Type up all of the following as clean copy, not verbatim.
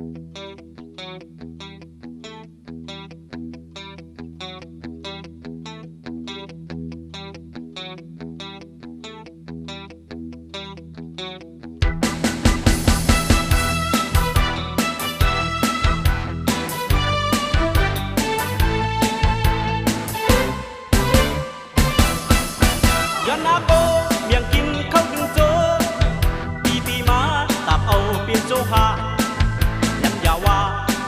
ย้อนนาโบเมียงกินเข้าดึงโจปีมาตับเอาเปลี่ยนโจหาย้ำยาว่า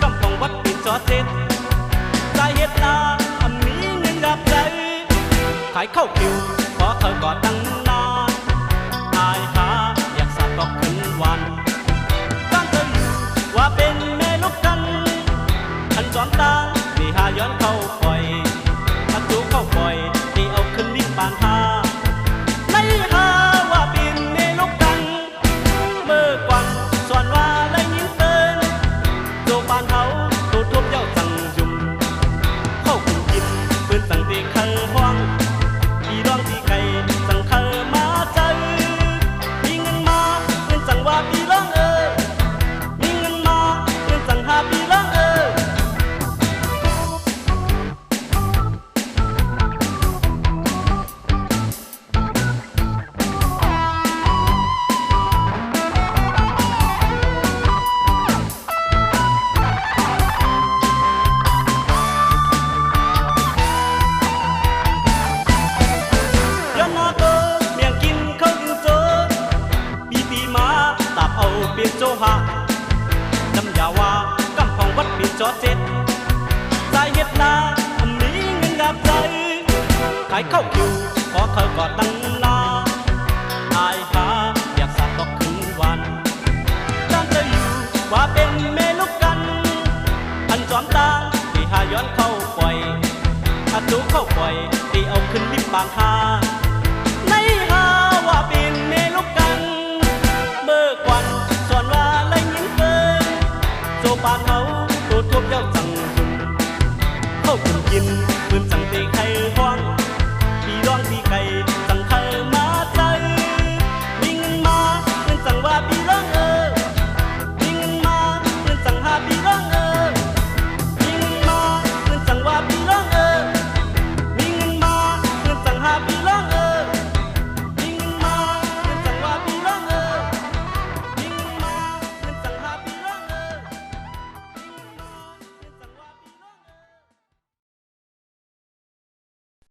กำพองวัดปิดจอเจ็ดใจเฮ็ดนามีเงินดับใจขายข้าวคิวขอเธอก่อตั้งนานอายหาอยากสักก็ขึ้นวันตั้งเธออยู่ว่าเป็นแม่ลูกกันขันจอมตาที่หาย้อนเข้าปล่อยถ้าจูเข้าปล่อยที่เอาขึ้นลิ้นปานหาในหาว่าเป็นแม่ลูกกันเมื่อกวันส่วนว่าได้ยินเตือนโจปานเขาตูทุบเย้าจังยุ่มเข้าคุณกินปืนสั่งตีเคยห้องที่ร้องที่ไก่สั่งเคยมาใจมีเงินมาเงินสั่งว่าพี่ร้องมีเงินมาเงินสั่งหาพี่ร้องย้อนนาโบเมียงกินเข้าดึงโจปีมาตับเอาเปลี่ยนโจหาจำยาว่ากำพองวัดปิดจอเจ็ดใจเฮ็ดนามีเงินดับใจขายข้าวคิวขอเธอก่อตั้งนาอายหาอยากสักก็คืนวันตั้งเธออยู่ว่าเป็นแม่ลูกกันอันจอมตาที่หาย้อนเข้าปล่อยถ้าจูเข้าปล่อยที่เอาขึ้นลิ้นปางหา